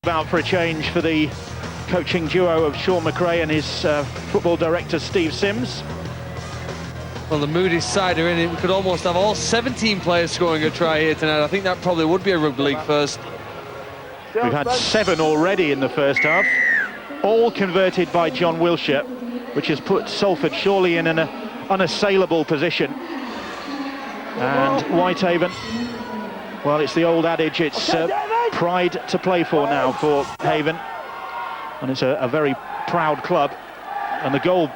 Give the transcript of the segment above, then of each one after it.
About for a change for the coaching duo of Sean McRae and his football director Steve Sims. Well, the Moody's side are in it. We could almost have all 17 players scoring a try here tonight. I think that probably would be a rugby league first. We've had 7 already in the first half, all converted by John Wilshere, which has put Salford surely in an unassailable position. And Whitehaven, well, it's the old adage, it's pride to play for now for Haven, and it's a very proud club, and the goal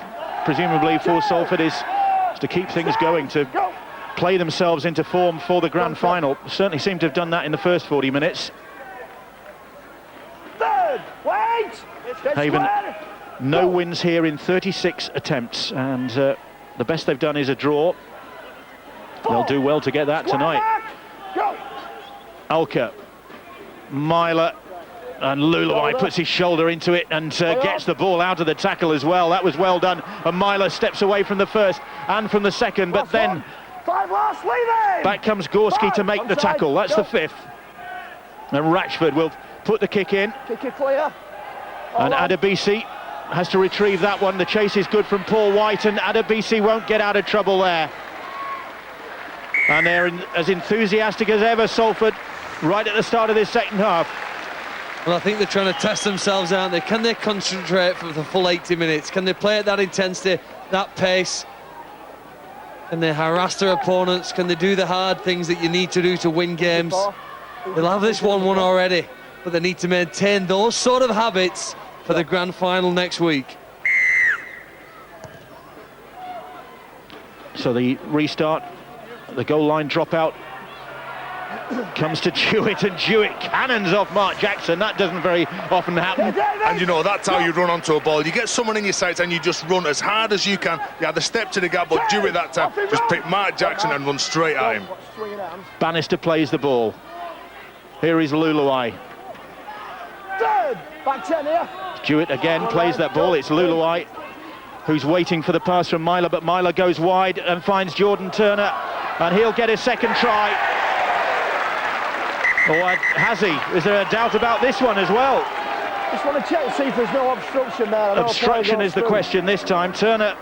presumably for Salford is to keep things going, to play themselves into form for the grand final. Certainly seem to have done that in the first 40 minutes. Haven, no wins here in 36 attempts, and the best they've done is a draw. They'll do well to get that tonight. Alka, Myler, and Luluai puts his shoulder into it and gets the ball out of the tackle as well. That was well done, and Myler steps away from the first and from the second, but then back comes Gorski to make the tackle. That's the 5th, and Ratchford will put the kick in. Kick it clear. And Adebisi has to retrieve that one. The chase is good from Paul White, and Adebisi won't get out of trouble there. And they're as enthusiastic as ever, Salford, right at the start of this second half. Well, I think they're trying to test themselves, aren't they? Can they concentrate for the full 80 minutes? Can they play at that intensity, that pace? Can they harass their opponents? Can they do the hard things that you need to do to win games? They'll have this 1-1 already, but they need to maintain those sort of habits for the grand final next week. So the restart, the goal line dropout comes to Jewett, and Jewett cannons off Mark Jackson. That doesn't very often happen. And you know, that's how you run onto a ball. You get someone in your sights and you just run as hard as you can. You had the step to the gap, but Jewett that time just picked Mark Jackson and run straight at him. Bannister plays the ball. Here is Luluai. Back 10 here. Jewett again plays that ball. It's Luluai who's waiting for the pass from Myler, but Myler goes wide and finds Jordan Turner, and he'll get his second try. Or has he? Is there a doubt about this one as well? Just want to check to see if there's no obstruction there. Obstruction is the question this time. Turner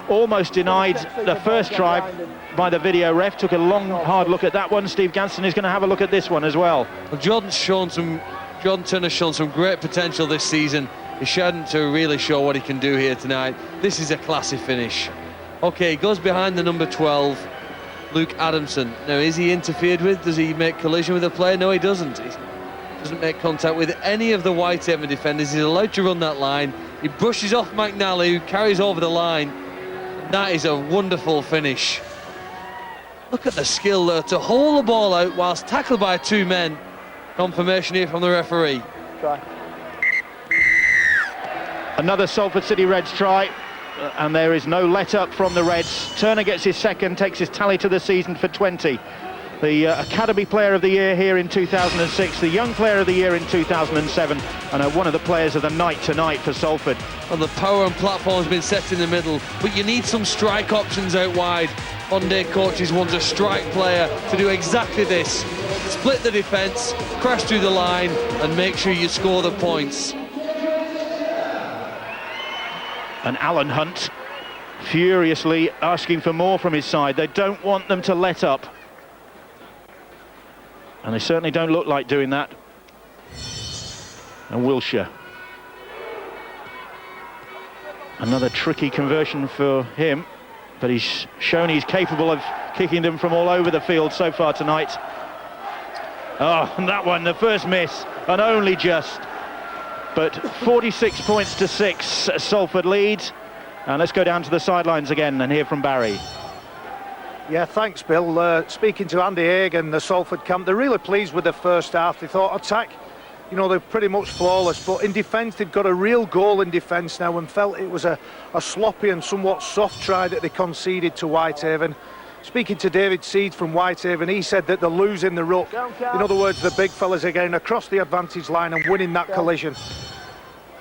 almost denied the first try by the video ref. Took a long, hard look at that one. Steve Ganson is going to have a look at this one as well. Well, Jordan Turner's shown some great potential this season. He's starting to really show what he can do here tonight. This is a classy finish. Okay, he goes behind the number 12, Luke Adamson. Now, is he interfered with? Does he make collision with the player? No, he doesn't. He doesn't make contact with any of the Whitehaven defenders. He's allowed to run that line. He brushes off McNally, who carries over the line. And that is a wonderful finish. Look at the skill there to hold the ball out whilst tackled by 2 men. Confirmation here from the referee. Try. Another Salford City Reds try, and there is no let-up from the Reds. Turner gets his second, takes his tally to the season for 20. The Academy Player of the Year here in 2006, the Young Player of the Year in 2007, and one of the Players of the Night tonight for Salford. Well, the power and platform has been set in the middle, but you need some strike options out wide. On-day coaches want a strike player to do exactly this. Split the defence, crash through the line, and make sure you score the points. And Alan Hunt furiously asking for more from his side. They don't want them to let up. And they certainly don't look like doing that. And Wilshere. Another tricky conversion for him, but he's shown he's capable of kicking them from all over the field so far tonight. Oh, and that one, the first miss, and only just. But 46 points to 6, Salford leads. And let's go down to the sidelines again and hear from Barry. Yeah, thanks, Bill. Speaking to Andy Hagan, the Salford camp, they're really pleased with the first half. They thought attack, you know, they're pretty much flawless, but in defence they've got a real goal in defence now, and felt it was a sloppy and somewhat soft try that they conceded to Whitehaven. Speaking to David Seed from Whitehaven, he said that they're losing the ruck. In other words, the big fellas are getting across the advantage line and winning that collision.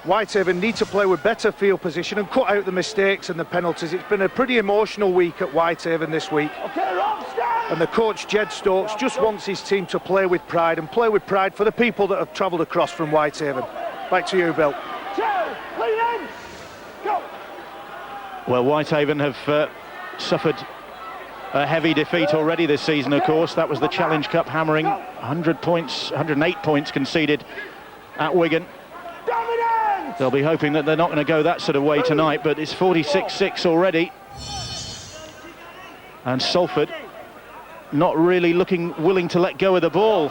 Whitehaven need to play with better field position and cut out the mistakes and the penalties. It's been a pretty emotional week at Whitehaven this week. Okay, Rob, stand! And the coach, Jed Stokes, just wants his team to play with pride, and play with pride for the people that have travelled across from Whitehaven. Back to you, Bill. Well, Whitehaven have suffered a heavy defeat already this season, of course. That was the Challenge Cup hammering. 100 points, 108 points conceded at Wigan. They'll be hoping that they're not going to go that sort of way tonight, but it's 46-6 already. And Salford not really willing to let go of the ball.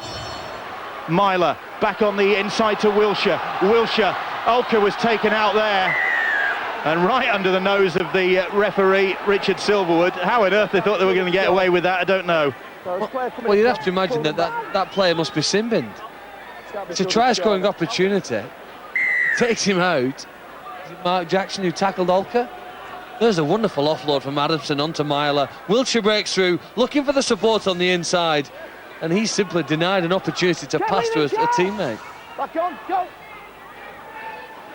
Myler back on the inside to Wilshire. Ulker was taken out there. And right under the nose of the referee, Richard Silverwood. How on earth they thought they were going to get away with that, I don't know. Well, you'd have to imagine that player must be sin-binned. It's a try-scoring opportunity. Takes him out. Is it Mark Jackson who tackled Ulker? There's a wonderful offload from Adamson onto Myler. Wiltshire breaks through, looking for the support on the inside. And he's simply denied an opportunity to pass to a teammate. Back on, go.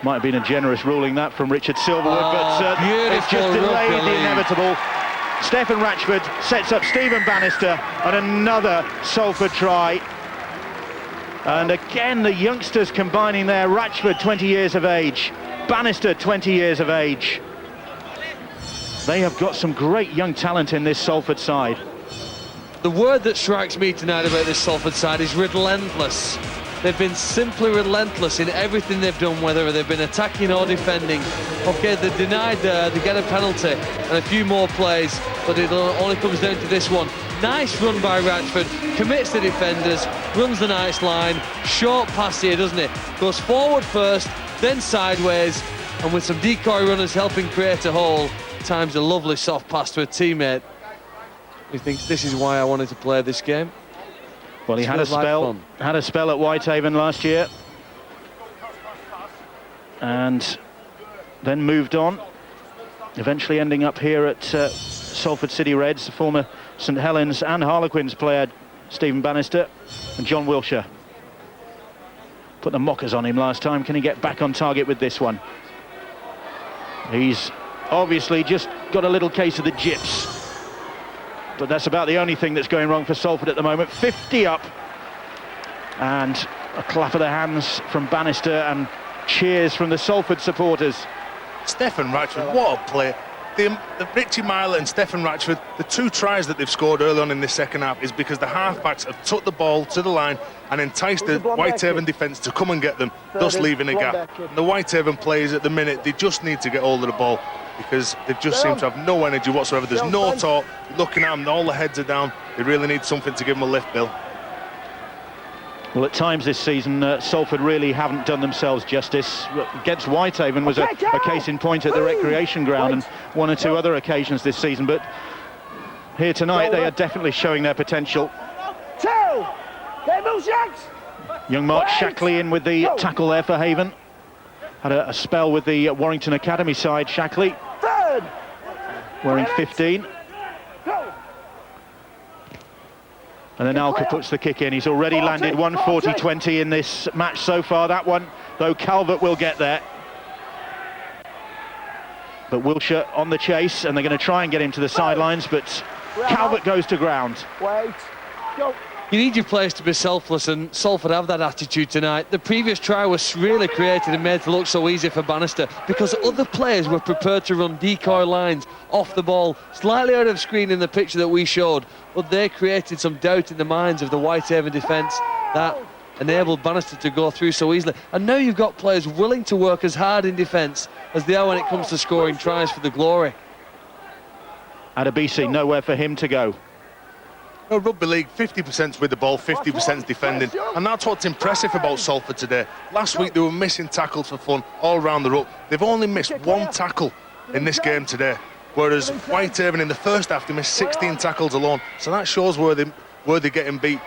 Might have been a generous ruling that from Richard Silverwood, but it's just delayed the inevitable. Stephen Ratchford sets up Stephen Bannister on another Salford try. And again, the youngsters combining there. Ratchford, 20 years of age. Bannister, 20 years of age. They have got some great young talent in this Salford side. The word that strikes me tonight about this Salford side is relentless. They've been simply relentless in everything they've done, whether they've been attacking or defending. Okay, they're denied there, they get a penalty and a few more plays, but it only comes down to this one. Nice run by Ratchford, commits the defenders, runs the nice line, short pass here, doesn't it? Goes forward first, then sideways, and with some decoy runners helping create a hole, times a lovely soft pass to a teammate who thinks this is why I wanted to play this game. Well, he had a spell at Whitehaven last year, and then moved on, eventually ending up here at Salford City Reds. The former St Helens and Harlequins player Stephen Bannister and John Wilshire put the mockers on him last time. Can he get back on target with this one? He's obviously just got a little case of the jips. But that's about the only thing that's going wrong for Salford at the moment. 50 up, and a clap of the hands from Bannister and cheers from the Salford supporters. Stephen Ratchford, what a play. The Richie Myler and Stephen Ratchford, the two tries that they've scored early on in this second half is because the halfbacks have took the ball to the line and enticed the Whitehaven defence to come and get them, thus leaving a gap. And the Whitehaven players at the minute, they just need to get hold of the ball because they just seem to have no energy whatsoever. There's no talk. Looking at them, all the heads are down. They really need something to give them a lift, Bill. Well, at times this season, Salford really haven't done themselves justice. Against Whitehaven was a case in point at the recreation ground, and one or two other occasions this season. But here tonight, they are definitely showing their potential. Young Mark Shackley in with the tackle there for Haven. Had a spell with the Warrington Academy side, Shackley. Wearing 15. And then Alka puts the kick in. He's already landed 140-20 in this match so far. That one, though, Calvert will get there. But Wilshire on the chase, and they're going to try and get him to the sidelines, but Calvert goes to ground. You need your players to be selfless, and Salford have that attitude tonight. The previous try was really created and made to look so easy for Bannister because other players were prepared to run decoy lines off the ball, slightly out of screen in the picture that we showed, but they created some doubt in the minds of the Whitehaven defence that enabled Bannister to go through so easily. And now you've got players willing to work as hard in defence as they are when it comes to scoring tries for the Glory. Adebisi, nowhere for him to go. No, rugby league, 50% with the ball, 50% defending, and that's what's impressive about Salford today. Last week they were missing tackles for fun all round the ruck. They've only missed one tackle in this game today, whereas Whitehaven in the first half they missed 16 tackles alone. So that shows where they're getting beat.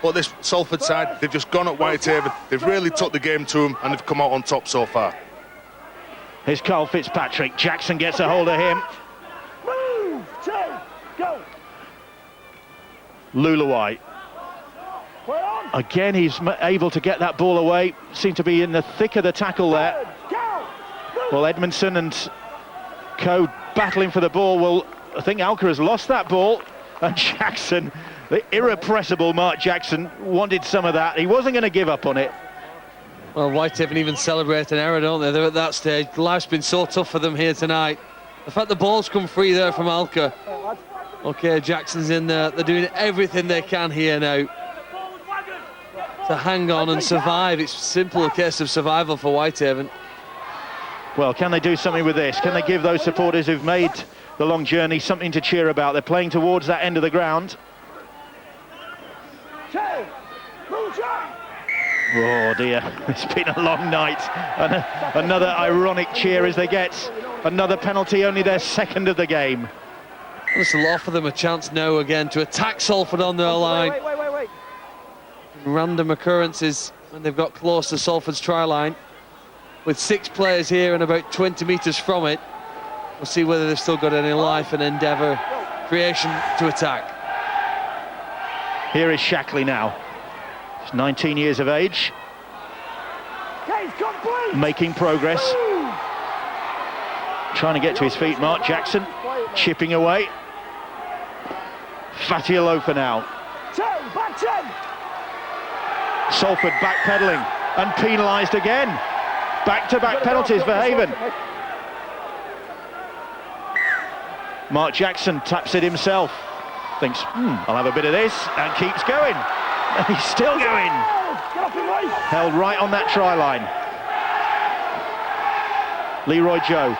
But this Salford side, they've just gone at Whitehaven. They've really took the game to them, and they've come out on top so far. Here's Carl Fitzpatrick. Jackson gets a hold of him. Luluai. Again, he's able to get that ball away. Seemed to be in the thick of the tackle there. Well, Edmondson and co battling for the ball. Well, I think Alka has lost that ball. And Jackson, the irrepressible Mark Jackson, wanted some of that. He wasn't going to give up on it. Well, Whitehaven even celebrate an error, don't they? They're at that stage. Life's been so tough for them here tonight. The fact the ball's come free there from Alka. Okay, Jackson's in there. They're doing everything they can here now to hang on and survive. It's simple a case of survival for Whitehaven. Well, can they do something with this? Can they give those supporters who've made the long journey something to cheer about? They're playing towards that end of the ground. Oh dear, it's been a long night. And another ironic cheer as they get another penalty, only their second of the game. This will offer them a chance now again to attack Salford on their line. Wait. Random occurrences when they've got close to Salford's try line. With 6 players here and about 20 metres from it. We'll see whether they've still got any life and endeavour, creation to attack. Here is Shackley now. He's 19 years of age. Making progress. Trying to get to his feet, Mark Jackson. Chipping away. Fatialofa now. Salford backpedaling and penalised again. Back-to-back penalties for Haven. Mark Jackson taps it himself. Thinks, I'll have a bit of this, and keeps going. And he's still going. Held right on that try line. Leroy Joe.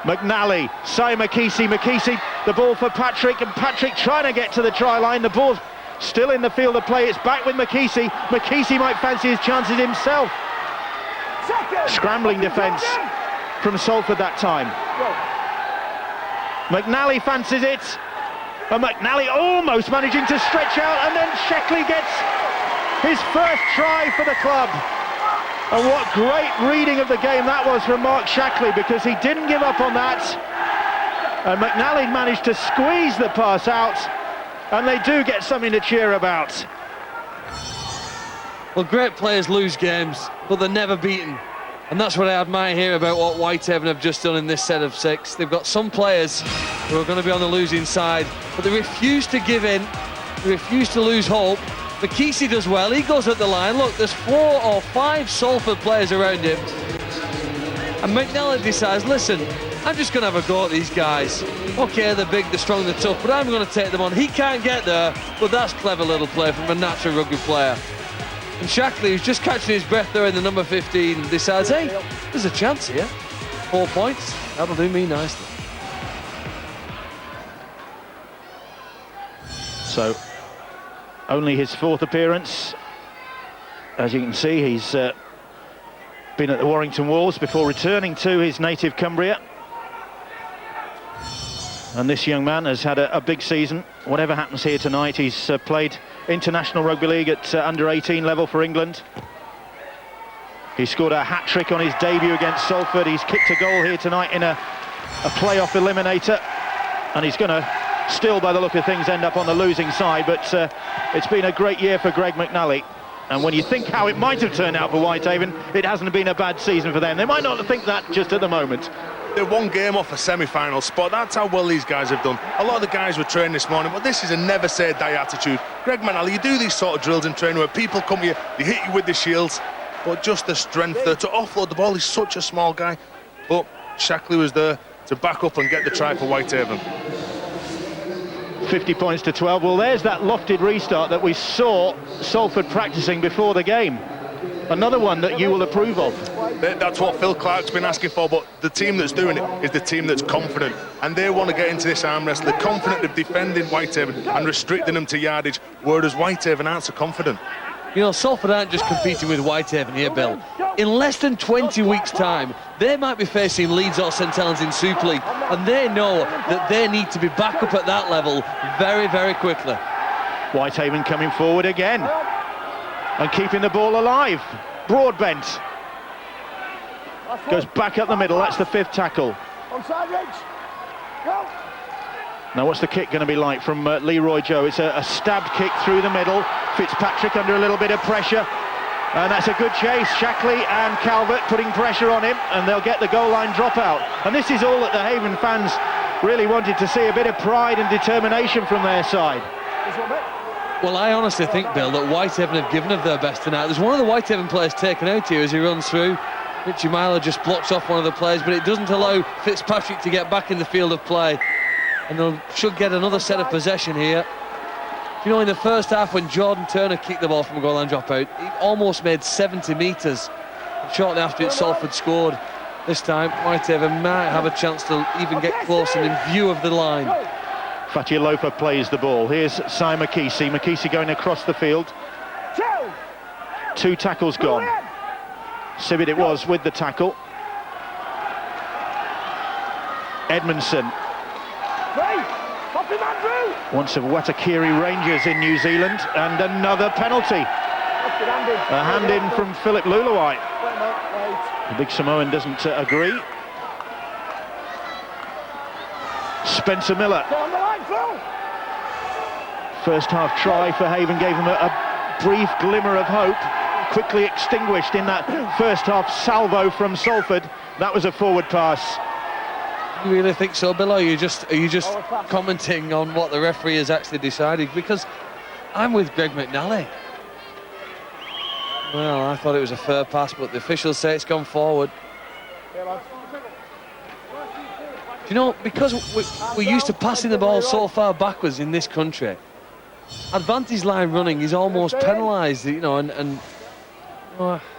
McNally, Sai McKesey, the ball for Patrick, and Patrick trying to get to the try line. The ball's still in the field of play. It's back with McKesey. McKesey might fancy his chances himself. Scrambling defence from Salford that time. McNally fancies it, and McNally almost managing to stretch out, and then Shackley gets his first try for the club. And what great reading of the game that was from Mark Shackley, because he didn't give up on that, and McNally managed to squeeze the pass out, and they do get something to cheer about. Well, great players lose games, but they're never beaten. And that's what I admire here about what Whitehaven have just done in this set of 6. They've got some players who are going to be on the losing side, but they refuse to give in, they refuse to lose hope. McKesey does well, he goes at the line. Look, there's 4 or 5 Salford players around him. And McNally decides, listen, I'm just going to have a go at these guys. Okay, they're big, they're strong, they're tough, but I'm going to take them on. He can't get there, but that's clever little play from a natural rugby player. And Shackley, who's just catching his breath there in the number 15, decides, hey, there's a chance here. 4 points, that'll do me nicely. So, only his 4th appearance. As you can see, he's been at the Warrington Wolves before returning to his native Cumbria. And this young man has had a big season. Whatever happens here tonight, he's played international rugby league at under 18 level for England. He scored a hat-trick on his debut against Salford. He's kicked a goal here tonight in a playoff eliminator, and he's going to still, by the look of things, end up on the losing side. But it's been a great year for Greg McNally, and when you think how it might have turned out for Whitehaven, it hasn't been a bad season for them. They might not think that just at the moment. They're 1 game off a semi-final spot. That's how well these guys have done. A lot of the guys were trained this morning, but this is a never say die attitude. Greg McNally, you do these sort of drills in training where people come here, they hit you with the shields, but just the strength there to offload the ball. He's such a small guy, but Shackley was there to back up and get the try for Whitehaven. 50 points to 12. Well, there's that lofted restart that we saw Salford practicing before the game. Another one that you will approve of. That's what Phil Clark's been asking for, but the team that's doing it is the team that's confident, and they want to get into this arm wrestle. They're confident of defending Whitehaven and restricting them to yardage, whereas Whitehaven aren't so confident. You know, Salford aren't just competing with Whitehaven here, Bill. In less than 20 weeks' time, they might be facing Leeds or St Helens in Super League, and they know that they need to be back up at that level very, very quickly. Whitehaven coming forward again and keeping the ball alive. Broadbent goes back up the middle. That's the 5th tackle. Onside, Rich. Go. Now what's the kick going to be like from Leroy Joe? It's a stabbed kick through the middle. Fitzpatrick under a little bit of pressure, and that's a good chase. Shackley and Calvert putting pressure on him, and they'll get the goal line dropout. And this is all that the Haven fans really wanted to see a bit of pride and determination from their side. Well, I honestly think, Bill, that Whitehaven have given of their best tonight. There's one of the Whitehaven players taken out here as he runs through. Richie Myler just blocks off one of the players, but it doesn't allow Fitzpatrick to get back in the field of play. And they should get another set of possession here. You know, in the first half, when Jordan Turner kicked the ball from a goal line dropout, he almost made 70 metres. Shortly after it, Salford scored. This time, Whitehaven might have a chance to even get close and in view of the line. Fatih Lofa plays the ball. Here's Si McKesey. McKesey going across the field. 2 tackles gone. Sibbett it was with the tackle. Edmondson. Once of Watakiri Rangers in New Zealand, and another penalty. A hand in from Philip Luluai. The big Samoan doesn't agree. Spencer Miller. First half try for Haven gave them a brief glimmer of hope, quickly extinguished in that first half salvo from Salford. That was a forward pass. You really think so, Bill, or are you just commenting on what the referee has actually decided? Because I'm with Greg McNally. Well, I thought it was a fair pass, but the officials say it's gone forward. Do you know, because we're used to passing the ball so far backwards in this country, advantage line running is almost penalised, you know, and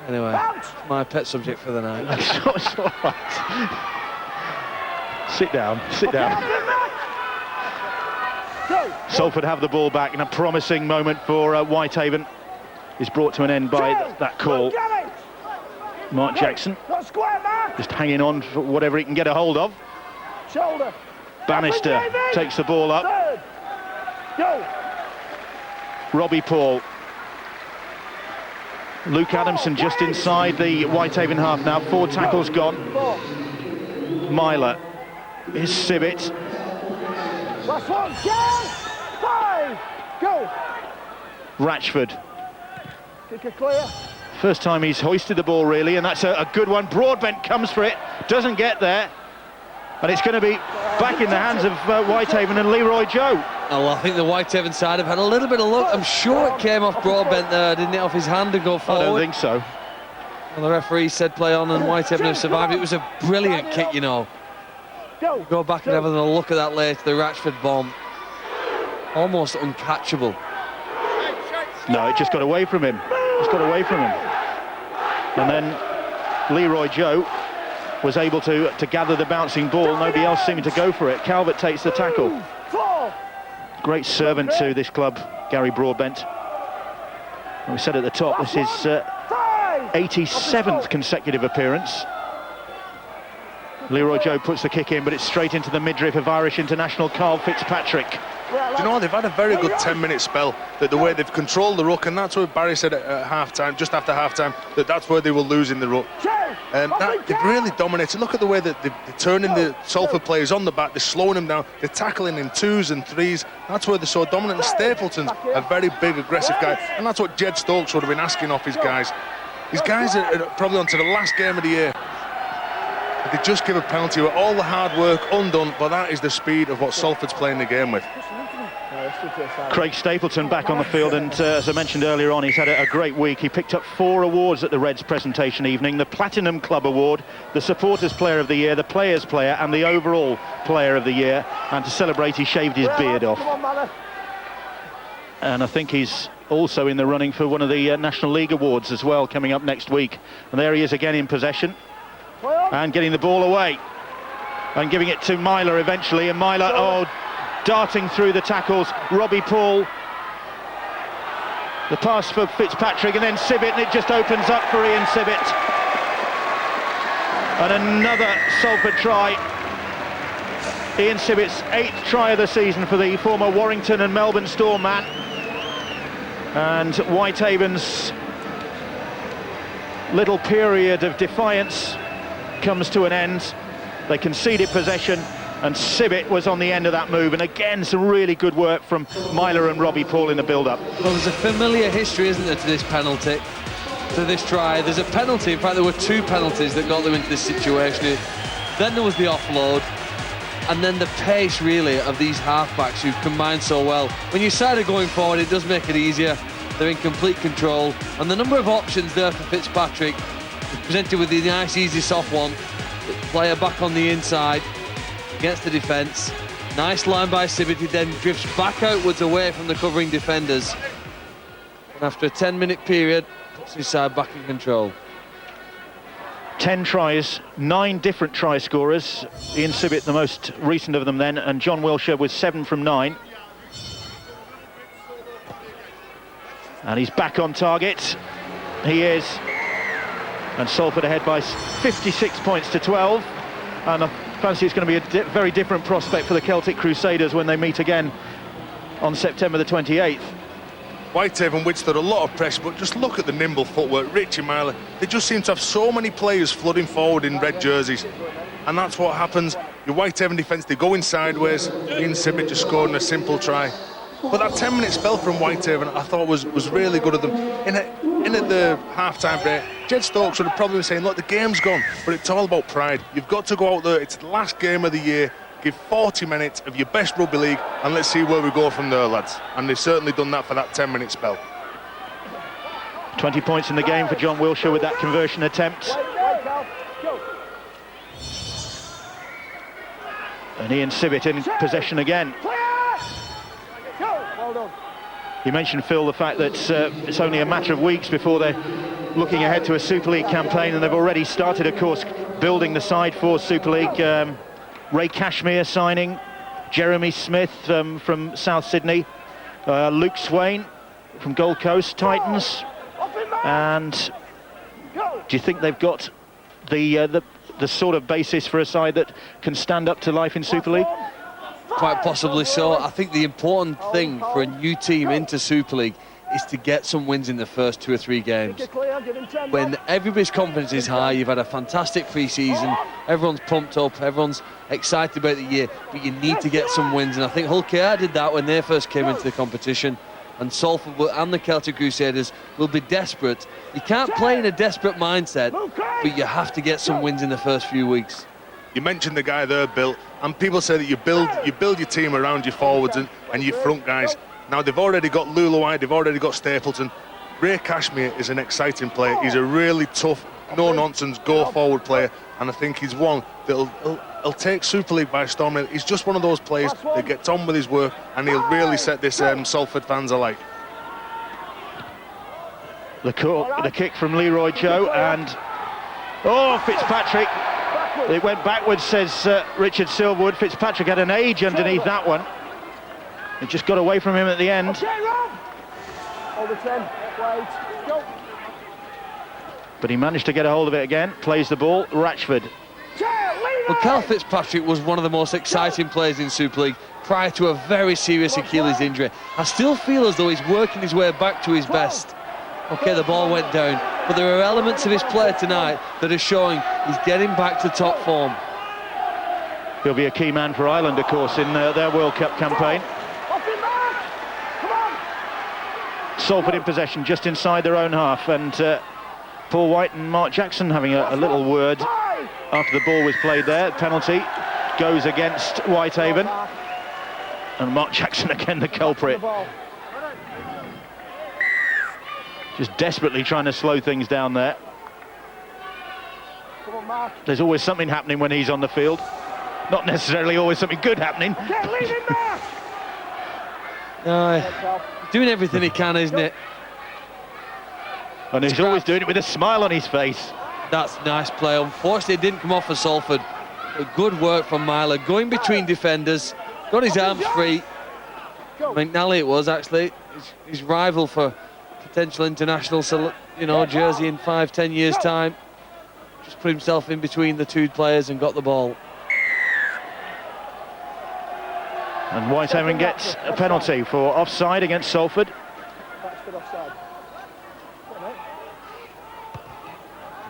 anyway, it's my pet subject for the night. It's all right. Sit down, sit down. Salford have the ball back in a promising moment for Whitehaven. Is brought to an end by that call. Mark Jackson just hanging on for whatever he can get a hold of. Bannister takes the ball up. Robbie Paul. Luke Adamson just inside the Whitehaven half now. 4 tackles gone. Myler. Is Sibbett. Last one, go! 5, go! Ratchford. Kick it clear. First time he's hoisted the ball, really, and that's a good one. Broadbent comes for it, doesn't get there, and it's going to be back in the hands of Whitehaven and Leroy Joe. Oh, well, I think the Whitehaven side have had a little bit of luck. I'm sure it came off Broadbent there, didn't it, off his hand and go forward? I don't think so. Well, the referee said play on, and Whitehaven have survived. It was a brilliant kick, you know. Go back and have a look at that later, the Ratchford bomb. Almost uncatchable. No, it just got away from him. Just got away from him. And then Leroy Joe was able to gather the bouncing ball. Nobody else seeming to go for it. Calvert takes the tackle. Great servant to this club, Gary Broadbent. And we said at the top, this is 87th consecutive appearance. Leroy Joe puts the kick in, but it's straight into the midriff of Irish international Carl Fitzpatrick. Do you know, they've had a very good 10-minute spell, that the way they've controlled the ruck, and that's what Barry said at half-time, just after half-time, that's where they were losing the ruck. They've really dominated. Look at the way that they're turning the Salford players on the back, they're slowing them down, they're tackling in 2s and 3s. That's where they're so dominant. And Stapleton's a very big, aggressive guy, and that's what Jed Stokes would have been asking off his guys. His guys are probably on to the last game of the year. They just give a penalty with all the hard work undone, but that is the speed of what Salford's playing the game with. Craig Stapleton back on the field, and as I mentioned earlier on, he's had a great week. He picked up 4 awards at the Reds presentation evening: the Platinum Club Award, the Supporters Player of the Year, the Players Player, and the Overall Player of the Year. And to celebrate, he shaved his beard off. And I think he's also in the running for one of the National League Awards as well, coming up next week. And there he is again in possession. And getting the ball away and giving it to Myler eventually, and Myler darting through the tackles. Robbie Paul, the pass for Fitzpatrick, and then Sibbett, and it just opens up for Ian Sibbett. And another Salford try. Ian Sibbett's 8th try of the season for the former Warrington and Melbourne Storm man. And Whitehaven's little period of defiance comes to an end. They conceded possession, and Sibbett was on the end of that move, and again some really good work from Myler and Robbie Paul in the build-up. Well, there's a familiar history, isn't there, to this penalty, to this try. There's a penalty, in fact there were 2 penalties that got them into this situation. Then there was the offload, and then the pace really of these halfbacks who've combined so well. When your side are going forward, it does make it easier. They're in complete control, and the number of options there for Fitzpatrick, presented with the nice easy soft one, player back on the inside against the defence. Nice line by Sibbett, he then drifts back outwards away from the covering defenders, and after a 10-minute period puts his side back in control. 10 tries, 9 different try scorers. Ian Sibbett, the most recent of them then, and John Wilshere with 7 from 9. And he's back on target. He is. And Salford ahead by 56 points to 12. And I fancy it's going to be a very different prospect for the Celtic Crusaders when they meet again on September the 28th. Whitehaven withstood a lot of pressure, but just look at the nimble footwork. Richie Myler, they just seem to have so many players flooding forward in red jerseys, and that's what happens. Your Whitehaven defence, they're going sideways. Ian Sibbett just scored in a simple try. But that 10-minute spell from Whitehaven, I thought was really good of them. In at the half-time break, Jed Stokes would have probably been saying, look, the game's gone, but it's all about pride. You've got to go out there, it's the last game of the year, give 40 minutes of your best rugby league, and let's see where we go from there, lads. And they've certainly done that for that 10-minute spell. 20 points in the game for John Wilshere with that conversion attempt. And Ian Sibbett in possession again. You mentioned, Phil, the fact that it's only a matter of weeks before they're looking ahead to a Super League campaign, and they've already started, of course, building the side for Super League. Ray Cashmere signing, Jeremy Smith from South Sydney, Luke Swain from Gold Coast Titans. And do you think they've got the sort of basis for a side that can stand up to life in Super League? Quite possibly so. I think the important thing for a new team into Super League is to get some wins in the first 2 or 3 games. When everybody's confidence is high, you've had a fantastic pre-season, everyone's pumped up, everyone's excited about the year, but you need to get some wins, and I think Hull KR did that when they first came into the competition, and Salford and the Celtic Crusaders will be desperate. You can't play in a desperate mindset, but you have to get some wins in the first few weeks. You mentioned the guy there, Bill, and people say that you build your team around your forwards and your front guys. Now they've already got Luluai, they've already got Stapleton. Ray Cashmere is an exciting player. He's a really tough, no-nonsense, go-forward player, and I think he's one that'll take Super League by storm. He's just one of those players that gets on with his work, and he'll really set this Salford fans alight. The kick from Leroy Joe, and Fitzpatrick. It went backwards, says Richard Silverwood. Fitzpatrick had an age underneath that one. It just got away from him at the end. But he managed to get a hold of it again. Plays the ball. Ratchford. Well, Carl Fitzpatrick was one of the most exciting players in Super League prior to a very serious Achilles injury. I still feel as though he's working his way back to his best. Okay, the ball went down, but there are elements of his play tonight that are showing he's getting back to top form. He'll be a key man for Ireland, of course, in their World Cup campaign. Salford in possession just inside their own half, and Paul White and Mark Jackson having a little word after the ball was played there. Penalty goes against Whitehaven, and Mark Jackson again the culprit. Just desperately trying to slow things down there. There's always something happening when he's on the field. Not necessarily always something good happening. Doing everything he can, isn't it? And he's always doing it with a smile on his face. That's nice play. Unfortunately, it didn't come off for Salford. But good work from Myler, going between defenders, got his arms free. McNally it was actually, his rival for potential international, jersey in 5-10 years' time. Just put himself in between the two players and got the ball. And Whitehaven gets a penalty for offside against Salford.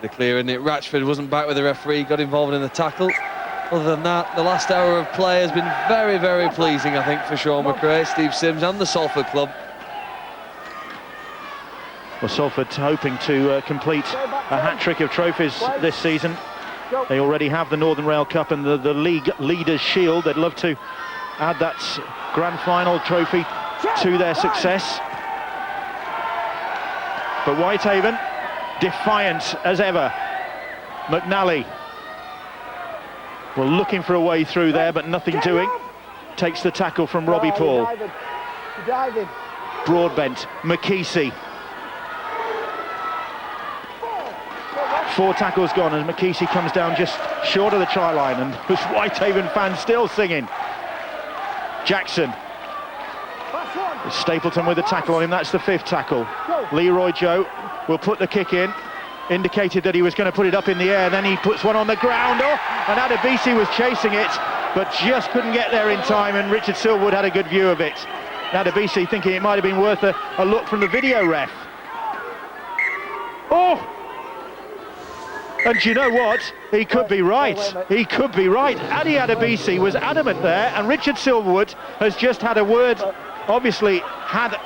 The clear, isn't it? Ratchford wasn't back with the referee, got involved in the tackle. Other than that, the last hour of play has been very, very pleasing, I think, for Sean McRae, Steve Sims and the Salford club. Well, Salford hoping to complete a hat-trick of trophies this season. They already have the Northern Rail Cup and the League Leaders Shield. They'd love to add that Grand Final trophy to their success. But Whitehaven, defiant as ever. McNally, well, looking for a way through there, but nothing doing. Takes the tackle from Robbie Paul. Broadbent, McKesey. 4 tackles gone as McKesey comes down just short of the try line, and this Whitehaven fans still singing. Jackson. Stapleton with a tackle on him, that's the 5th tackle. Leroy Joe will put the kick in, indicated that he was going to put it up in the air, then he puts one on the ground, and Adebisi was chasing it, but just couldn't get there in time, and Richard Silverwood had a good view of it. Adebisi thinking it might have been worth a look from the video ref. Oh! And you know what? He could be right. He could be right. Adi Adebisi was adamant there, and Richard Silverwood has just had a word, obviously had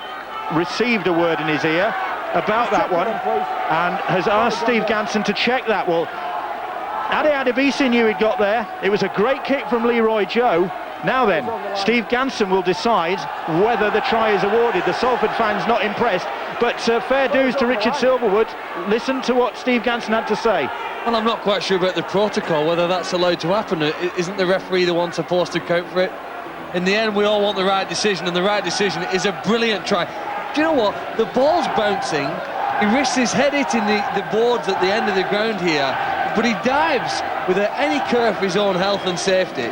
received a word in his ear about that one, and has asked Steve Ganson to check that. Well, Adi Adebisi knew he'd got there. It was a great kick from Leroy Joe. Now then, Steve Ganson will decide whether the try is awarded. The Salford fans not impressed, but fair dues to Richard Silverwood. Listen to what Steve Ganson had to say. Well, I'm not quite sure about the protocol, whether that's allowed to happen. Isn't the referee the one supposed to count for it? In the end, we all want the right decision, and the right decision is a brilliant try. Do you know what? The ball's bouncing. He risks his head hitting the boards at the end of the ground here, but he dives without any care for his own health and safety.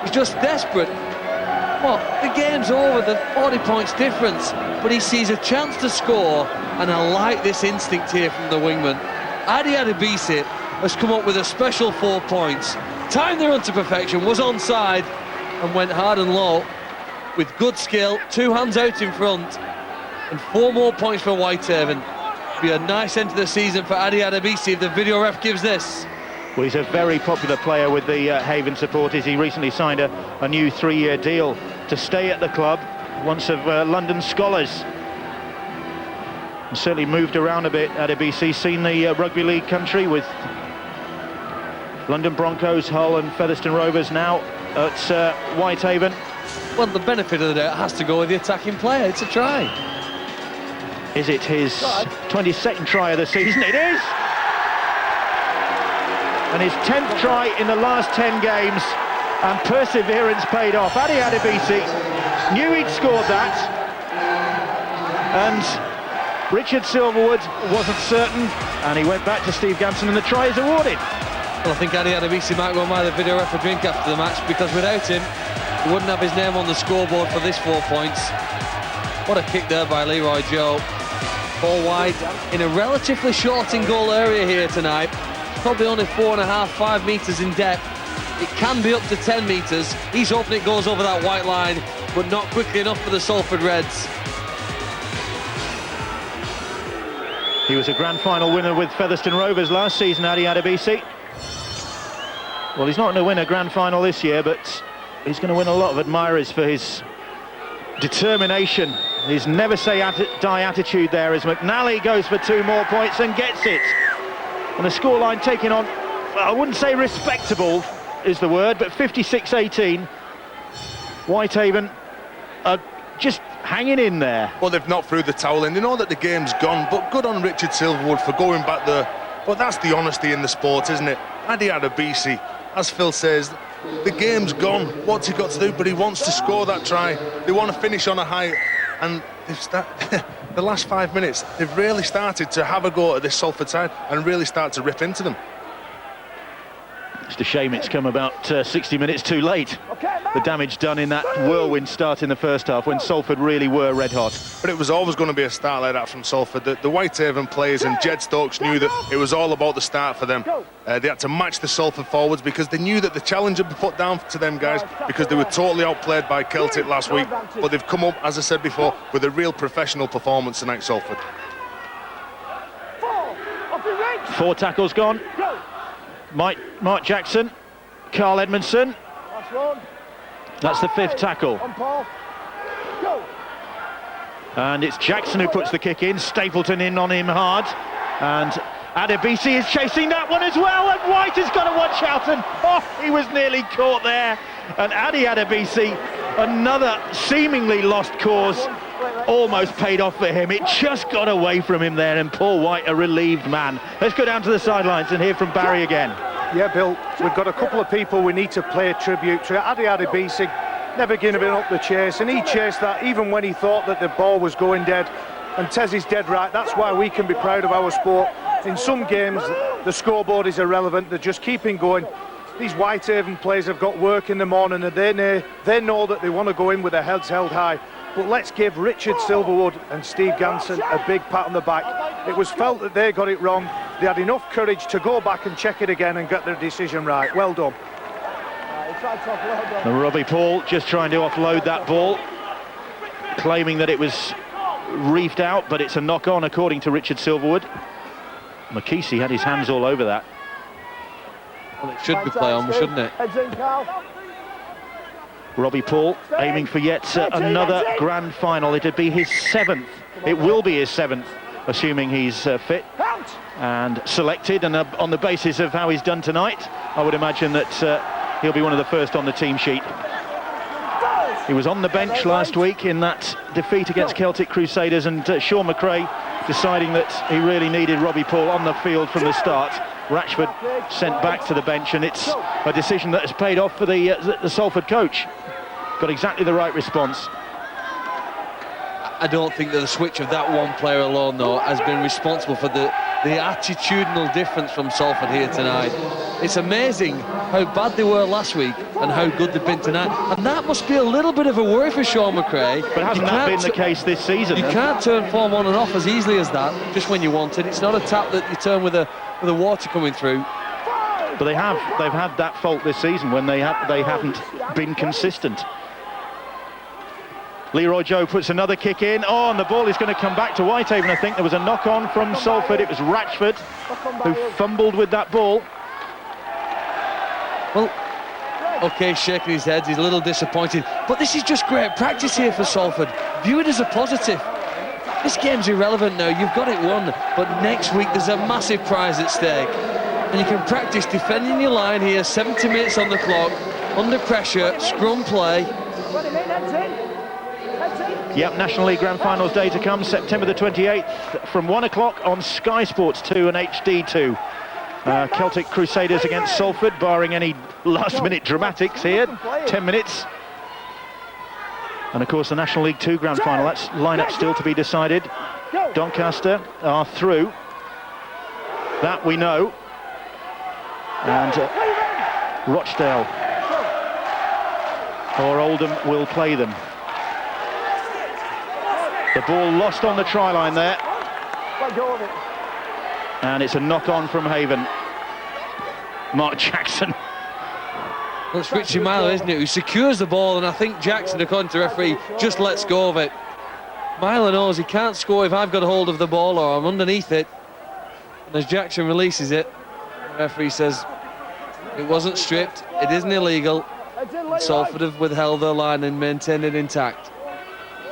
He's just desperate. Well, the game's over, the 40 points difference, but he sees a chance to score, and I like this instinct here from the wingman. Adi Adebisi has come up with a special 4 points, timed the run to perfection, was onside, and went hard and low with good skill, 2 hands out in front, and 4 more points for Whitehaven. Be a nice end to the season for Adi Adebisi if the video ref gives this. Well, he's a very popular player with the Haven supporters. He recently signed a new 3-year deal to stay at the club, once of London Scholars. And certainly moved around a bit at Adebisi, seen the rugby league country with London Broncos, Hull and Featherstone Rovers, now at Whitehaven. Well, the benefit of the doubt has to go with the attacking player. It's a try. Is it his 22nd try of the season? It is! And his 10th try in the last 10 games, and perseverance paid off. Adi Adebisi knew he'd scored that, and Richard Silverwood wasn't certain, and he went back to Steve Ganson, and the try is awarded. Well, I think Adi Adebisi might go and buy the video ref a drink after the match, because without him, he wouldn't have his name on the scoreboard for this 4 points. What a kick there by Leroy Joe. Ball wide in a relatively short in goal area here tonight. Probably only 4.5, 5 metres in depth. It can be up to 10 metres. He's hoping it goes over that white line, but not quickly enough for the Salford Reds. He was a Grand Final winner with Featherstone Rovers last season, Adi Adebisi. Well, he's not going to win a Grand Final this year, but he's going to win a lot of admirers for his determination, his never-say-die attitude there, as McNally goes for 2 more points and gets it. And the scoreline taking on, well, I wouldn't say respectable is the word, but 56-18. Whitehaven are just hanging in there. Well, they've knocked through the towel in. They know that the game's gone, but good on Richard Silverwood for going back there. But that's the honesty in the sport, isn't it? Adi Adebisi, as Phil says, the game's gone. What's he got to do? But he wants to score that try. They want to finish on a high, and they've the last 5 minutes, they've really started to have a go at this Salford side and really start to rip into them. It's a shame it's come about 60 minutes too late. The damage done in that whirlwind start in the first half when Salford really were red hot. But it was always going to be a start like that from Salford. The Whitehaven players and Jed Stokes knew that it was all about the start for them. They had to match the Salford forwards because they knew that the challenge would be put down to them guys, because they were totally outplayed by Celtic last week. But they've come up, as I said before, with a real professional performance tonight, Salford. 4 tackles gone. Mark Jackson, Carl Edmondson. That's the 5th tackle. And it's Jackson who puts the kick in. Stapleton in on him hard. And Adebisi is chasing that one as well, and White has got to watch out, and he was nearly caught there. And Adebisi, another seemingly lost cause, almost paid off for him. It just got away from him there, and Paul White, a relieved man. Let's go down to the sidelines and hear from Barry again. Yeah, Bill, we've got a couple of people we need to pay tribute to. Adebisi, never giving up the chase, and he chased that even when he thought that the ball was going dead. And Tez is dead right. That's why we can be proud of our sport. In some games, the scoreboard is irrelevant. They're just keeping going. These Whitehaven players have got work in the morning, and they know that they want to go in with their heads held high. But let's give Richard Silverwood and Steve Ganson a big pat on the back. It was felt that they got it wrong. They had enough courage to go back and check it again and get their decision right. Well done. And Robbie Paul just trying to offload that ball, claiming that it was reefed out, but it's a knock-on according to Richard Silverwood. McKesey had his hands all over that. Well, it should be play on, shouldn't it? Robbie Paul aiming for yet another grand final. It'd be his 7th. It will be his 7th, assuming he's fit and selected. And on the basis of how he's done tonight, I would imagine that he'll be one of the first on the team sheet. He was on the bench last week in that defeat against Celtic Crusaders, and Sean McRae deciding that he really needed Robbie Paul on the field from the start. Ratchford sent back to the bench, and it's a decision that has paid off for the Salford coach. Got exactly the right response. I don't think that the switch of that one player alone, though, has been responsible for the attitudinal difference from Salford here tonight. It's amazing how bad they were last week and how good they've been tonight, and that must be a little bit of a worry for Sean McRae. But hasn't that been the case this season? You can't turn form on and off as easily as that, just when you want it. It's not a tap that you turn with the water coming through. But they've had that fault this season when they haven't been consistent. Leroy Joe puts another kick in. Oh, and the ball is going to come back to Whitehaven. I think there was a knock-on from Salford. It was Ratchford who fumbled with that ball. Well, OK, shaking his head, he's a little disappointed. But this is just great practice here for Salford. View it as a positive. This game's irrelevant now, you've got it won. But next week there's a massive prize at stake. And you can practice defending your line here, 70 minutes on the clock, under pressure, scrum play. Yep, National League Grand Finals day to come, September the 28th, from 1 o'clock on Sky Sports 2 and HD2. Celtic Crusaders against Salford, barring any last-minute dramatics here, 10 minutes. And of course the National League 2 Grand Final, that's lineup still to be decided. Doncaster are through, that we know. And Rochdale or Oldham will play them. The ball lost on the try line there. And it's a knock-on from Haven. Mark Jackson. Well, it's Richie Myler, isn't it, who secures the ball, and I think Jackson, according to the referee, just lets go of it. Myler knows he can't score if I've got a hold of the ball or I'm underneath it. And as Jackson releases it, the referee says it wasn't stripped, it isn't illegal. Salford have withheld their line and maintained it intact.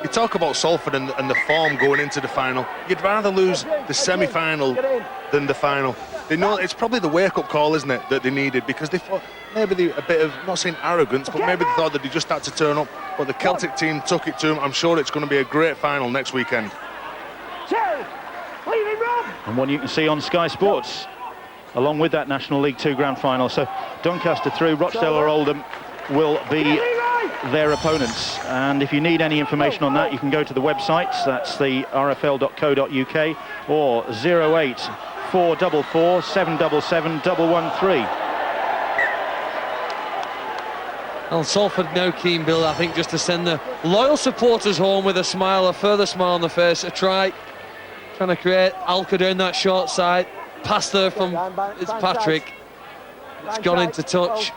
You talk about Salford and the form going into the final. You'd rather lose the semi-final than the final. They know it's probably the wake-up call, isn't it, that they needed, because they thought maybe a bit of, not saying arrogance, but maybe they thought that they just had to turn up. But the Celtic team took it to them. I'm sure it's going to be a great final next weekend. And one you can see on Sky Sports, along with that National League 2 Grand Final. So Doncaster through, Rochdale or Oldham will be their opponents. And if you need any information on that, you can go to the websites. That's the rfl.co.uk or 08444 777 113. Well, Salford now keen, Bill, I think, just to send the loyal supporters home with a smile, a further smile on the face. A trying to create Alka down that short side. Pass there from Patrick. It's gone into touch.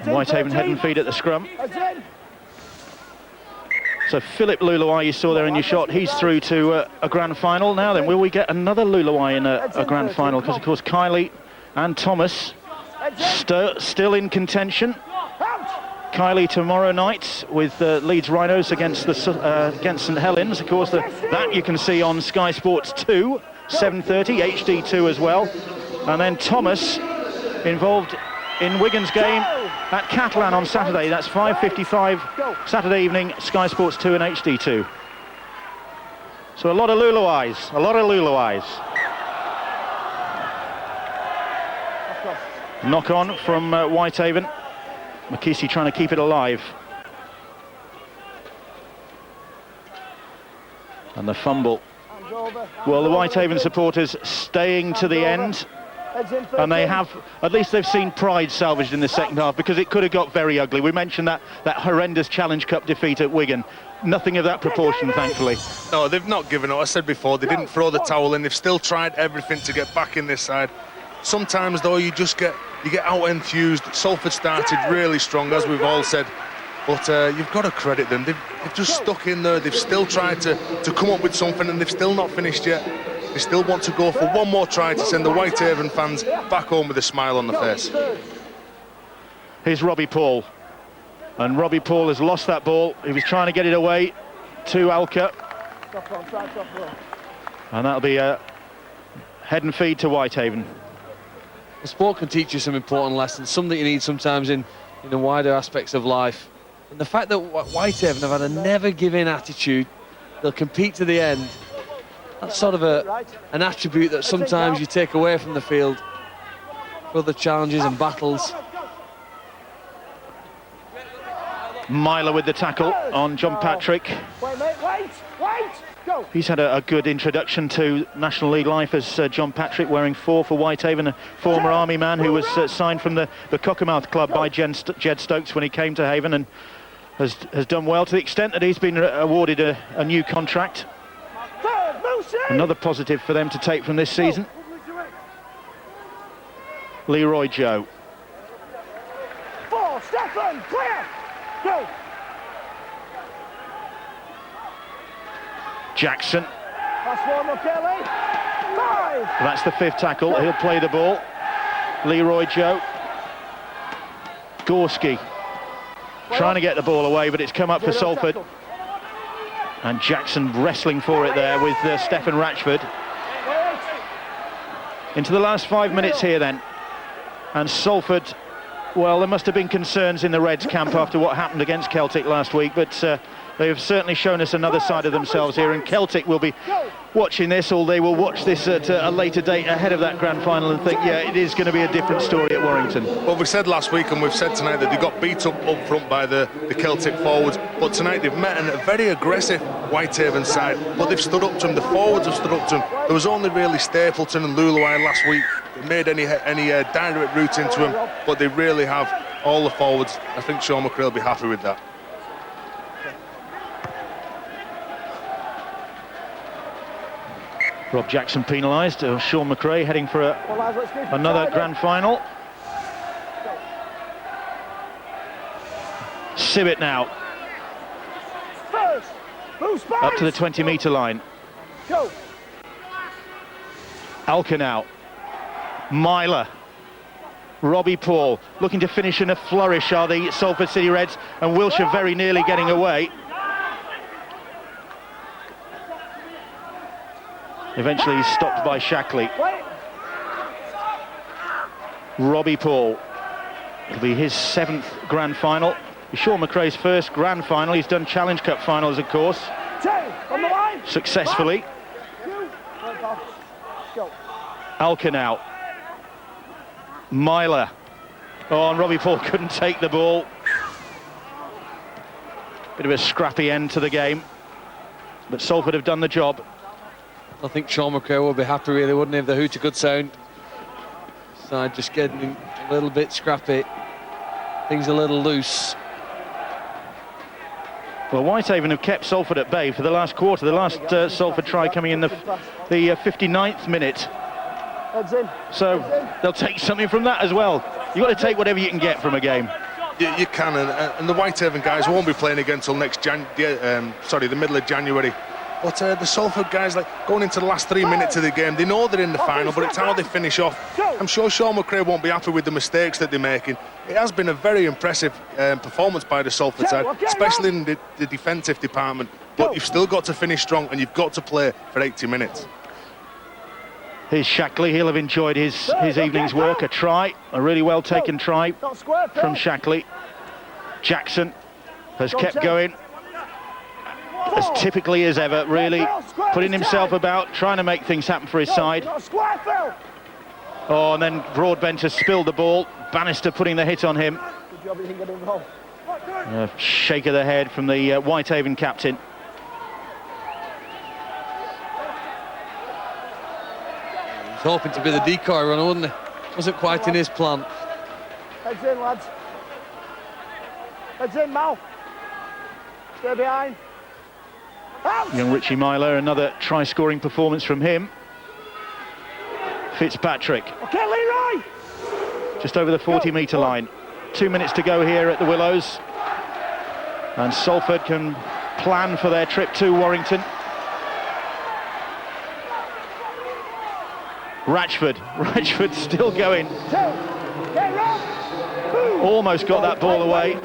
Whitehaven head and feet at the scrum. So Philip Luluai, you saw there in your shot, he's through to a grand final. Now then, will we get another Luluai in a grand final? Because of course Kiley and Thomas still in contention. Kiley tomorrow night with Leeds Rhinos against St Helens. Of course, that you can see on Sky Sports 2, 7:30, HD2 as well. And then Thomas involved in Wigan's game at Catalan on Saturday. That's 5:55 Saturday evening, Sky Sports 2 and HD2. So a lot of Lulu eyes, a lot of Lulu eyes. Knock on from Whitehaven. McKessie trying to keep it alive. And the fumble. Well, the Whitehaven supporters staying to the end. And they have, at least they've seen pride salvaged in the second half, because it could have got very ugly. We mentioned that horrendous Challenge Cup defeat at Wigan. Nothing of that proportion, thankfully. No, they've not given up. I said before, they didn't throw the towel in. They've still tried everything to get back in this side. Sometimes, though, you get out-enthused. Salford started really strong, as we've all said. But you've got to credit them. They've just stuck in there. They've still tried to come up with something, and they've still not finished yet. They still want to go for one more try to send the Whitehaven fans back home with a smile on the face. Here's Robbie Paul. And Robbie Paul has lost that ball. He was trying to get it away to Alka. And that'll be a head and feed to Whitehaven. The sport can teach you some important lessons, some that you need sometimes in the wider aspects of life. And the fact that Whitehaven have had a never-give-in attitude, they'll compete to the end. That's sort of an attribute that sometimes you take away from the field for other challenges and battles. Myler with the tackle on John Patrick. Wait, go. He's had a good introduction to National League life as John Patrick, wearing 4 for Whitehaven, a former Army man who was signed from the Cockermouth club by Jed Stokes when he came to Haven, and has done well to the extent that he's been awarded a new contract. Another positive for them to take from this season. Leroy Joe. 4, Stefan, clear, go. Jackson. That's 1, Kelly. 5. That's the 5th tackle. He'll play the ball. Leroy Joe. Gorski trying to get the ball away, but it's come up for Salford. And Jackson wrestling for it there with Stefan Ratchford. Into the last 5 minutes here then. And Salford, well, there must have been concerns in the Reds camp after what happened against Celtic last week, but they have certainly shown us another side of themselves here, and Celtic will be watching this, or they will watch this at a later date ahead of that grand final and think, yeah, it is going to be a different story at Warrington. Well, we said last week and we've said tonight that they got beat up front by the Celtic forwards, but tonight they've met a very aggressive Whitehaven side, but they've stood up to them. The forwards have stood up to them. There was only really Stapleton and Luluai last week that made any direct route into them, but they really have all the forwards. I think Sean McRae will be happy with that. Rob Jackson penalised. Sean McRae heading for another grand final. Sibbett now. Up to the 20-metre line. Go. Alka now. Myler. Robbie Paul looking to finish in a flourish are the Salford City Reds, and Wilshire very nearly getting away. Eventually he's stopped by Shackley. Robbie Paul. It'll be his 7th grand final. Sean McRae's first grand final. He's done Challenge Cup finals, of course, successfully. Alka now. Myler. Oh, and Robbie Paul couldn't take the ball. Bit of a scrappy end to the game, but Salford have done the job. I think Sean McRae will be happy, really, wouldn't he, if the hooter could sound. Side just getting a little bit scrappy. Things a little loose. Well, Whitehaven have kept Salford at bay for the last quarter. The last Salford try coming in the 59th minute. So they'll take something from that as well. You've got to take whatever you can get from a game. You can, and the Whitehaven guys won't be playing again until the middle of January. But the Salford guys, like going into the last 3 minutes of the game, they know they're in the final, but it's how they finish off. I'm sure Sean McRae won't be happy with the mistakes that they're making. It has been a very impressive performance by the Salford side, especially in the defensive department. But you've still got to finish strong, and you've got to play for 80 minutes. Here's Shackley. He'll have enjoyed his evening's work. A try, a really well taken try from Shackley. Jackson has kept going as typically as ever, really putting himself about, trying to make things happen for his side. Oh, and then Broadbent has spilled the ball. Bannister putting the hit on him. A shake of the head from the Whitehaven captain. He's hoping to be the decoy runner, wasn't he? Wasn't quite in his plan. Heads in, lads. Heads in, Mal. Stay behind. Out. Young Richie Myler, another try-scoring performance from him. Fitzpatrick. Okay, Leroy. Just over the 40-metre line. 2 minutes to go here at the Willows. And Salford can plan for their trip to Warrington. Ratchford still going. Almost got that ball away.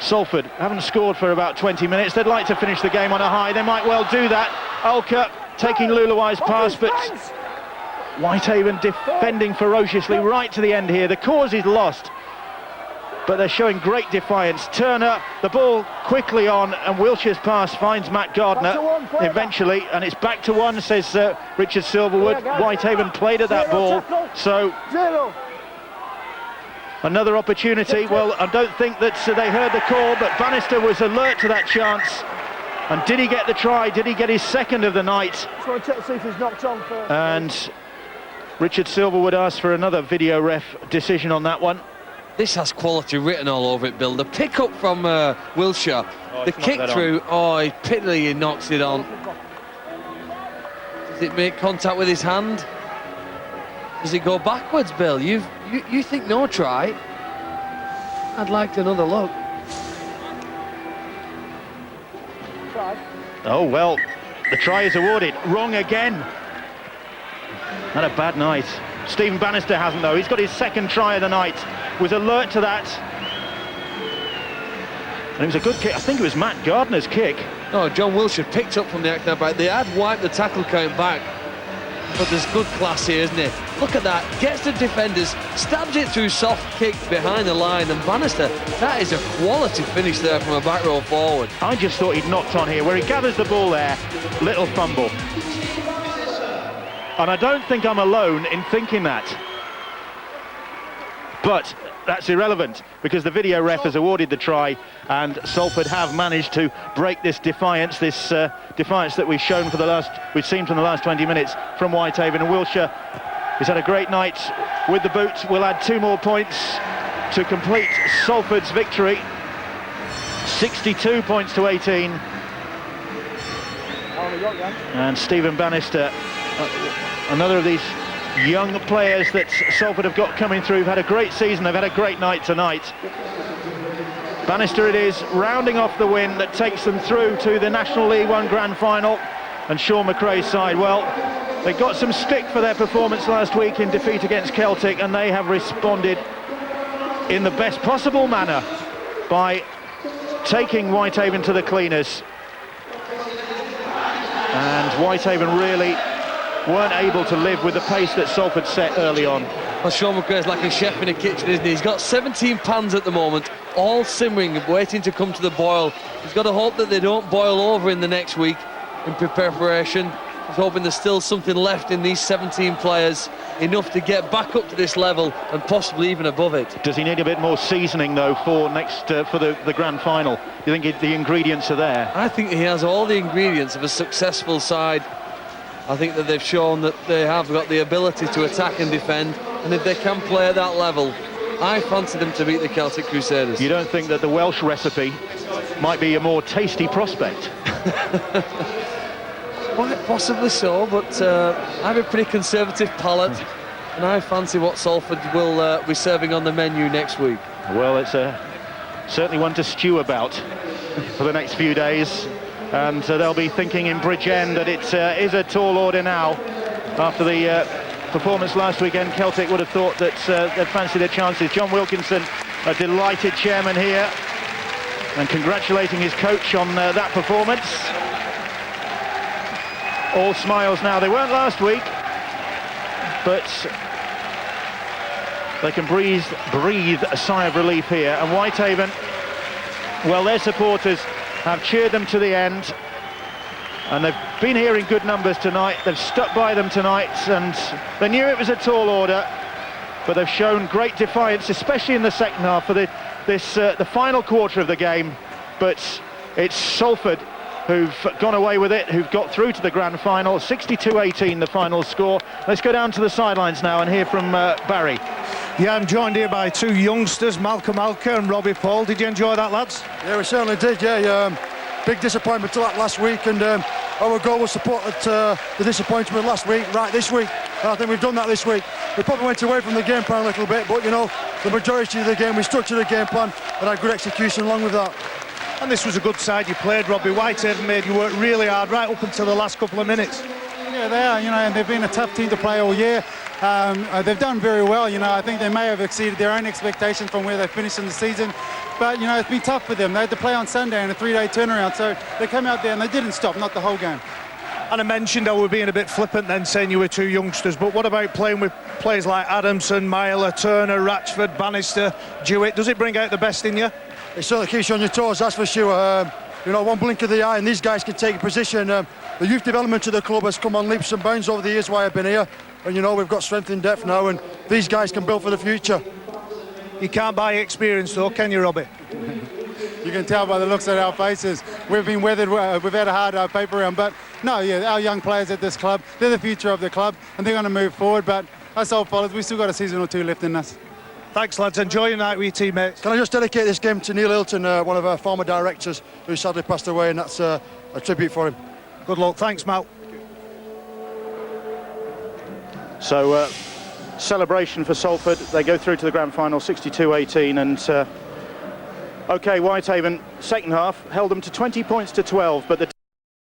Salford haven't scored for about 20 minutes. They'd like to finish the game on a high. They might well do that. Ulker taking Luluai's pass, but Whitehaven defending ferociously right to the end here. The cause is lost, but they're showing great defiance. Turner, the ball quickly on, and Wilshire's pass finds Matt Gardner eventually, and it's back to one, says Richard Silverwood. Whitehaven played at that ball, so another opportunity. Well, I don't think that they heard the call, but Bannister was alert to that chance. And did he get the try? Did he get his second of the night? Just want to check to see if he's knocked on first. And Richard Silverwood asked for another video ref decision on that one. This has quality written all over it, Bill. The pick up from Wilshire, the kick through, he pitifully knocks it on. Does it make contact with his hand? Does it go backwards, Bill? You think no try? I'd like another look. Oh, well, the try is awarded. Wrong again. Had a bad night. Stephen Bannister hasn't, though. He's got his second try of the night. Was alert to that. And it was a good kick. I think it was Matt Gardner's kick. No, John Wilshire picked up from the act now back. They had wiped the tackle count back. But there's good class here, isn't it? Look at that. Gets the defenders, stabs it through soft kick behind the line. And Bannister, that is a quality finish there from a back row forward. I just thought he'd knocked on here. Where he gathers the ball there, little fumble. And I don't think I'm alone in thinking that. But that's irrelevant, because the video ref has awarded the try, and Salford have managed to break this defiance, defiance that we've seen from the last 20 minutes from Whitehaven. And Wilshire has had a great night with the boot. We'll add 2 more points to complete Salford's victory. 62 points to 18. And Stephen Bannister, another of these young players that Salford have got coming through. Have had a great season, they've had a great night tonight. Bannister it is, rounding off the win that takes them through to the National League One Grand Final. And Sean McRae's side, well, they got some stick for their performance last week in defeat against Celtic, and they have responded in the best possible manner by taking Whitehaven to the cleaners. And Whitehaven really weren't able to live with the pace that Salford set early on. Well, Sean McRae's like a chef in a kitchen, isn't he? He's got 17 pans at the moment, all simmering, waiting to come to the boil. He's got to hope that they don't boil over in the next week in preparation. He's hoping there's still something left in these 17 players, enough to get back up to this level and possibly even above it. Does he need a bit more seasoning, though, for the grand final? Do you think the ingredients are there? I think he has all the ingredients of a successful side. I think that they've shown that they have got the ability to attack and defend, and if they can play at that level, I fancy them to beat the Celtic Crusaders. You don't think that the Welsh recipe might be a more tasty prospect? Quite possibly so, but I have a pretty conservative palate, and I fancy what Salford will be serving on the menu next week. Well, it's certainly one to stew about for the next few days. and they'll be thinking in Bridgend that it is a tall order now. After the performance last weekend, Celtic would have thought that they'd fancy their chances. John Wilkinson, a delighted chairman here, and congratulating his coach on that performance. All smiles now. They weren't last week, but they can breathe a sigh of relief here. And Whitehaven, well, their supporters have cheered them to the end, and they've been here in good numbers tonight. They've stuck by them tonight, and they knew it was a tall order, but they've shown great defiance, especially in the second half for the final quarter of the game. But it's Salford who've gone away with it, who've got through to the grand final. 62-18 the final score. Let's go down to the sidelines now and hear from Barry. Yeah, I'm joined here by two youngsters, Malcolm Alker and Robbie Paul. Did you enjoy that, lads? Yeah, we certainly did, yeah. Big disappointment to that last week, and our goal was to put the disappointment last week right this week, and I think we've done that this week. We probably went away from the game plan a little bit, but you know, the majority of the game we stuck to the game plan and had good execution along with that. And this was a good side you played, Robbie. Whitehaven made you work really hard right up until the last couple of minutes. Yeah, they are, you know, and they've been a tough team to play all year. They've done very well, you know. I think they may have exceeded their own expectations from where they finished in the season. But, you know, it's been tough for them. They had to play on Sunday in a 3-day turnaround, so they come out there and they didn't stop, not the whole game. And I mentioned I were being a bit flippant then, saying you were two youngsters, but what about playing with players like Adamson, Myler, Turner, Ratchford, Bannister, Jewett? Does it bring out the best in you? It certainly keeps you on your toes, that's for sure. You know, one blink of the eye and these guys can take a position. The youth development of the club has come on leaps and bounds over the years while I've been here. And, you know, we've got strength in depth now, and these guys can build for the future. You can't buy experience, though, can you, Robbie? You can tell by the looks at our faces. We've been weathered, we've had a hard paper round, but no, yeah, our young players at this club, they're the future of the club, and they're going to move forward. But us old fellas, we've still got a season or two left in us. Thanks, lads. Enjoy your night with your teammates. Can I just dedicate this game to Neil Hilton, one of our former directors, who sadly passed away, and that's a tribute for him. Good luck. Thanks, Mal. So, celebration for Salford. They go through to the grand final, 62-18, and OK, Whitehaven, second half, held them to 20 points to 12, but the